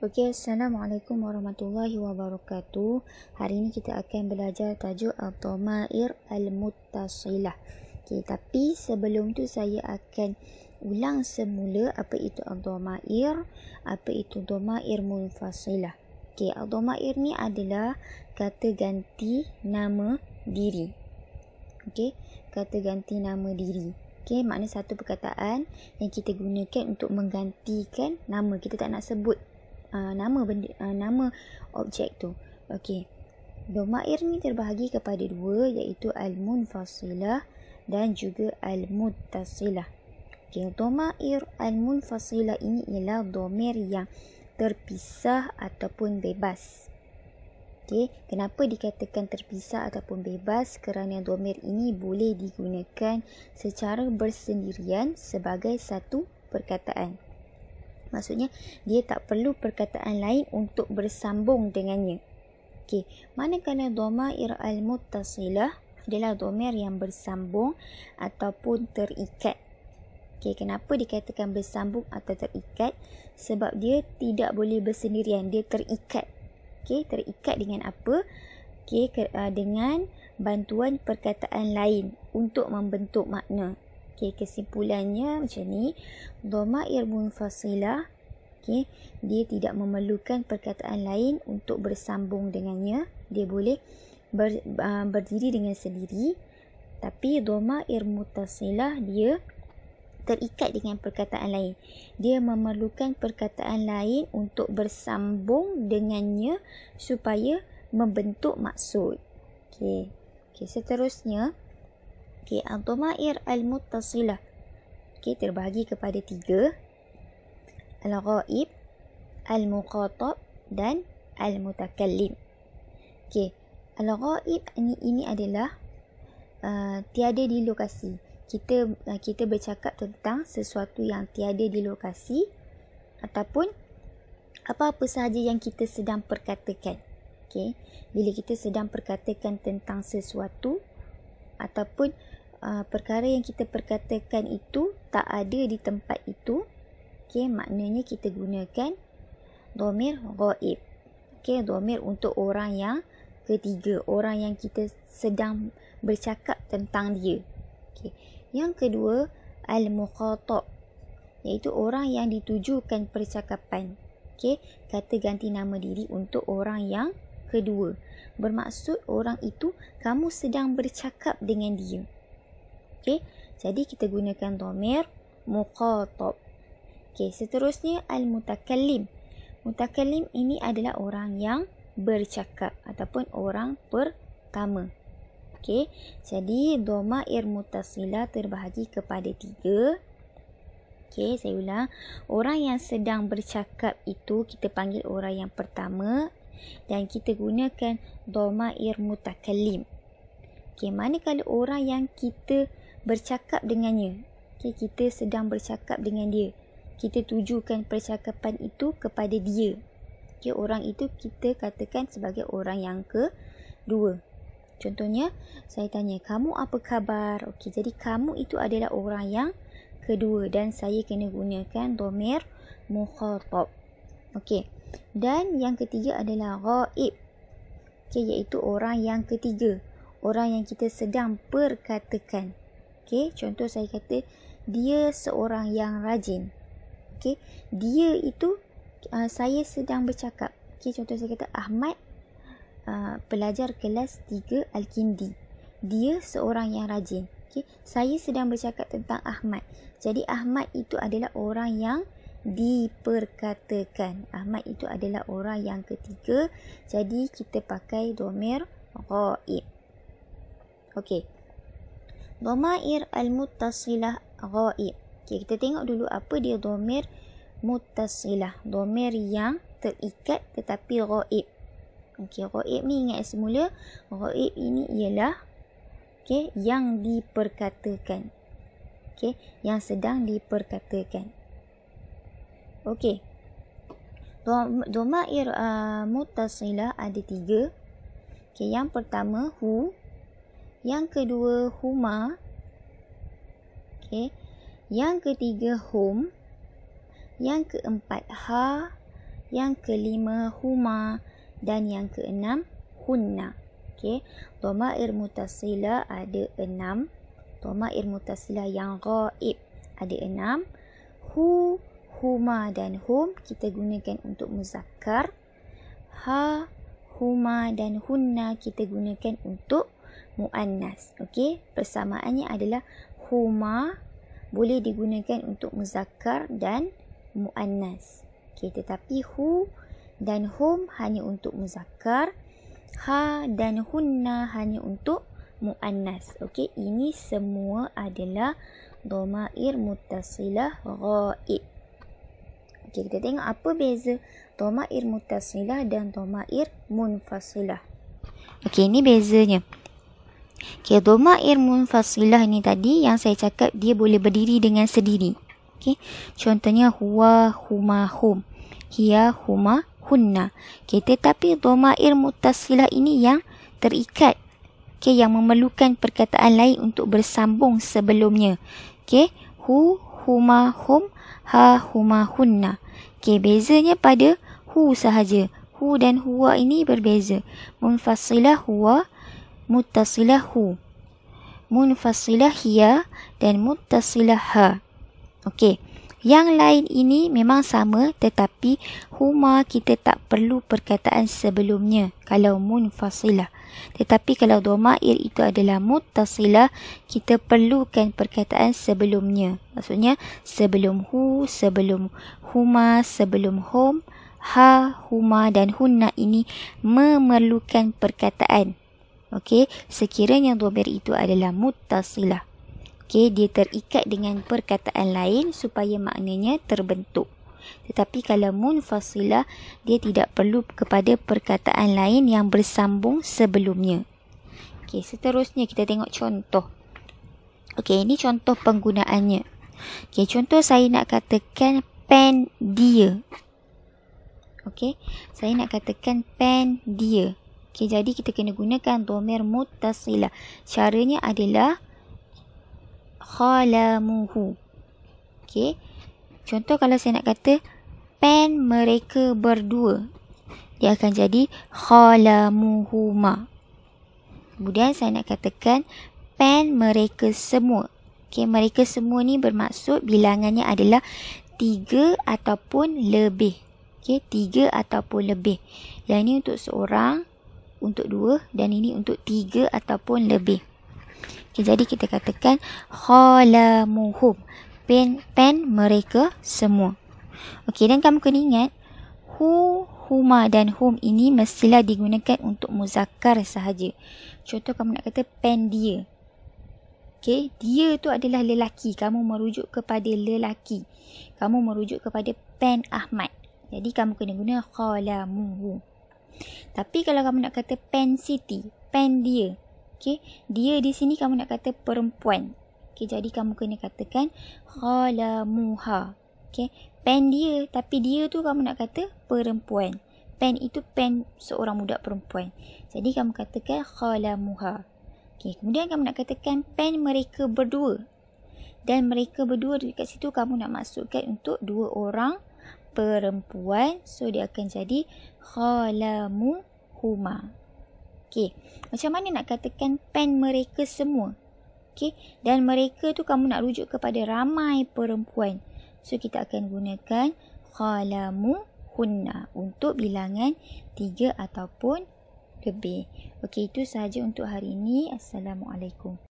Okey, Assalamualaikum warahmatullahi wabarakatuh. Hari ini kita akan belajar tajuk Ad-Dhamair Al-Muttasilah. Okey, tapi sebelum tu saya akan ulang semula apa itu Ad-Dhamair, apa itu Dhamair Munfasilah. Okey, Ad-Dhamair ni adalah kata ganti nama diri. Okey, kata ganti nama diri. Okey, makna satu perkataan yang kita gunakan untuk menggantikan nama. Kita tak nak sebut nama benda, nama objek tu. Okey. Dhamair ni terbahagi kepada dua, iaitu al-munfasilah dan juga al-muttasilah. Okey, dhamair al-munfasilah ini ialah dhamir yang terpisah ataupun bebas. Okey, kenapa dikatakan terpisah ataupun bebas? Kerana dhamir ini boleh digunakan secara bersendirian sebagai satu perkataan. Maksudnya, dia tak perlu perkataan lain untuk bersambung dengannya. Okey, manakala dhamair al-muttasilah adalah dhamir yang bersambung ataupun terikat. Okey, kenapa dikatakan bersambung atau terikat? Sebab dia tidak boleh bersendirian, dia terikat. Okey, terikat dengan apa? Okey, dengan bantuan perkataan lain untuk membentuk makna. Okey, kesimpulannya macam ni. Dhamair munfasilah, okey, dia tidak memerlukan perkataan lain untuk bersambung dengannya. Dia boleh berdiri dengan sendiri. Tapi dhamair muttasilah dia terikat dengan perkataan lain. Dia memerlukan perkataan lain untuk bersambung dengannya supaya membentuk maksud. Okey. Okey, seterusnya, okey, Ad-Dhamair Al-Muttasilah, okey, terbahagi kepada tiga. Al-Ghaib, Al-Muqatab dan Al-Mutakallim. Okey, Al-Ghaib ini adalah tiada di lokasi. Kita bercakap tentang sesuatu yang tiada di lokasi ataupun apa-apa sahaja yang kita sedang perkatakan. Okey, bila kita sedang perkatakan tentang sesuatu ataupun perkara yang kita perkatakan itu tak ada di tempat itu, okey, maknanya kita gunakan dhamir ghaib. Okey, dhamir untuk orang yang ketiga, orang yang kita sedang bercakap tentang dia. Okey, yang kedua, al-muqatab, iaitu orang yang ditujukan percakapan. Okey, kata ganti nama diri untuk orang yang kedua. Bermaksud orang itu kamu sedang bercakap dengan dia. Okey, jadi kita gunakan dhamir muqatab. Okey, seterusnya al-mutakallim. Mutakallim ini adalah orang yang bercakap ataupun orang pertama. Okey, jadi dhamair muttasilah terbahagi kepada tiga. Okey, saya ulang. Orang yang sedang bercakap itu kita panggil orang yang pertama dan kita gunakan dhamair mutakallim. Okey, manakala orang yang kita bercakap dengannya, okey, kita sedang bercakap dengan dia, kita tujukan percakapan itu kepada dia. Okey, orang itu kita katakan sebagai orang yang kedua. Contohnya, saya tanya, kamu apa khabar? Okey, jadi kamu itu adalah orang yang kedua dan saya kena gunakan dhamir mukhatab. Okey, dan yang ketiga adalah ghaib. Okey, iaitu orang yang ketiga, orang yang kita sedang perkatakan. Okey, contoh saya kata, dia seorang yang rajin. Okey, dia itu saya sedang bercakap. Okey, contoh saya kata Ahmad pelajar kelas 3 Al-Kindi. Dia seorang yang rajin. Okey, saya sedang bercakap tentang Ahmad. Jadi Ahmad itu adalah orang yang diperkatakan. Ahmad itu adalah orang yang ketiga. Jadi kita pakai dhamir ghaib. Okey. Dhamair al-muttasilah ghaib. Okey, kita tengok dulu apa dia dhamir muttasilah. Dhamir yang terikat tetapi ghaib. Okey, ghaib ni ingat semula, ghaib ini ialah okey, yang diperkatakan. Okey, yang sedang diperkatakan. Okey. Dhamair muttasilah ada tiga. Okey, yang pertama hu, yang kedua huma. Okey, yang ketiga hum, yang keempat ha, yang kelima huma, dan yang keenam hunna. Okey, dhamair muttasilah ada 6. Dhamair muttasilah yang ghaib ada 6. Hu, huma dan hum kita gunakan untuk muzakkar. Ha, huma dan hunna kita gunakan untuk muannas. Okey, persamaannya adalah huma boleh digunakan untuk muzakkar dan muannas. Okey, tetapi hu dan hum hanya untuk muzakkar, ha dan hunna hanya untuk muannas. Okey, ini semua adalah dhamair muttasilah ghaib. Okey, kita tengok apa beza dhamair muttasilah dan dhamair munfasilah. Okey, ini bezanya. Okey, dhamair munfasilah ni tadi yang saya cakap dia boleh berdiri dengan sendiri. Okey, contohnya huwa, huma, hum, hiya, huma, hunna. Okey, tetapi dhamair muttasilah ini yang terikat. Okey, yang memerlukan perkataan lain untuk bersambung sebelumnya. Okey, hu, huma, hum, ha, huma, hunna. Okey, bezanya pada hu sahaja. Hu dan huwa ini berbeza. Munfasilah huwa, muttasilah hu. Munfasilah hiya dan muttasilah ha. Okey, yang lain ini memang sama, tetapi huma kita tak perlu perkataan sebelumnya kalau munfasilah. Tetapi kalau dhamair itu adalah muttasilah, kita perlukan perkataan sebelumnya. Maksudnya sebelum hu, sebelum huma, sebelum hum, ha, huma dan hunna ini memerlukan perkataan. Okey, sekiranya dhamir itu adalah muttasilah. Okey, dia terikat dengan perkataan lain supaya maknanya terbentuk. Tetapi kalau munfasilah, dia tidak perlu kepada perkataan lain yang bersambung sebelumnya. Okey, seterusnya kita tengok contoh. Okey, ini contoh penggunaannya. Okey, contoh saya nak katakan pen dia. Okey, saya nak katakan pen dia. Okey, jadi kita kena gunakan dhamir muttasilah. Caranya adalah khalamuhu. Okey, contoh kalau saya nak kata pen mereka berdua, dia akan jadi khalamuhuma. Kemudian saya nak katakan pen mereka semua. Okey, mereka semua ni bermaksud bilangannya adalah 3 ataupun lebih. Okey, 3 ataupun lebih. Yang ini untuk seorang, untuk 2 dan ini untuk 3 ataupun lebih. Okay, jadi kita katakan khalamuhum, pen mereka semua. Okey, dan kamu kena ingat hu, huma dan hum ini mestilah digunakan untuk muzakkar sahaja. Contoh kamu nak kata pen dia. Okey, dia tu adalah lelaki, kamu merujuk kepada lelaki. Kamu merujuk kepada pen Ahmad. Jadi kamu kena guna khalamuhu. Tapi kalau kamu nak kata pen Siti, pen dia. Okey, dia di sini kamu nak kata perempuan. Okey, jadi kamu kena katakan khalamuha. Okey, pen dia, tapi dia tu kamu nak kata perempuan. Pen itu pen seorang budak perempuan. Jadi kamu katakan khalamuha. Okey, kemudian kamu nak katakan pen mereka berdua. Dan mereka berdua dekat situ kamu nak masukkan untuk 2 orang perempuan. So dia akan jadi khalamuhuma. Okey, macam mana nak katakan pen mereka semua? Okey, dan mereka tu kamu nak rujuk kepada ramai perempuan. So kita akan gunakan khalamuhunna untuk bilangan 3 ataupun lebih. Okey, itu sahaja untuk hari ini. Assalamualaikum.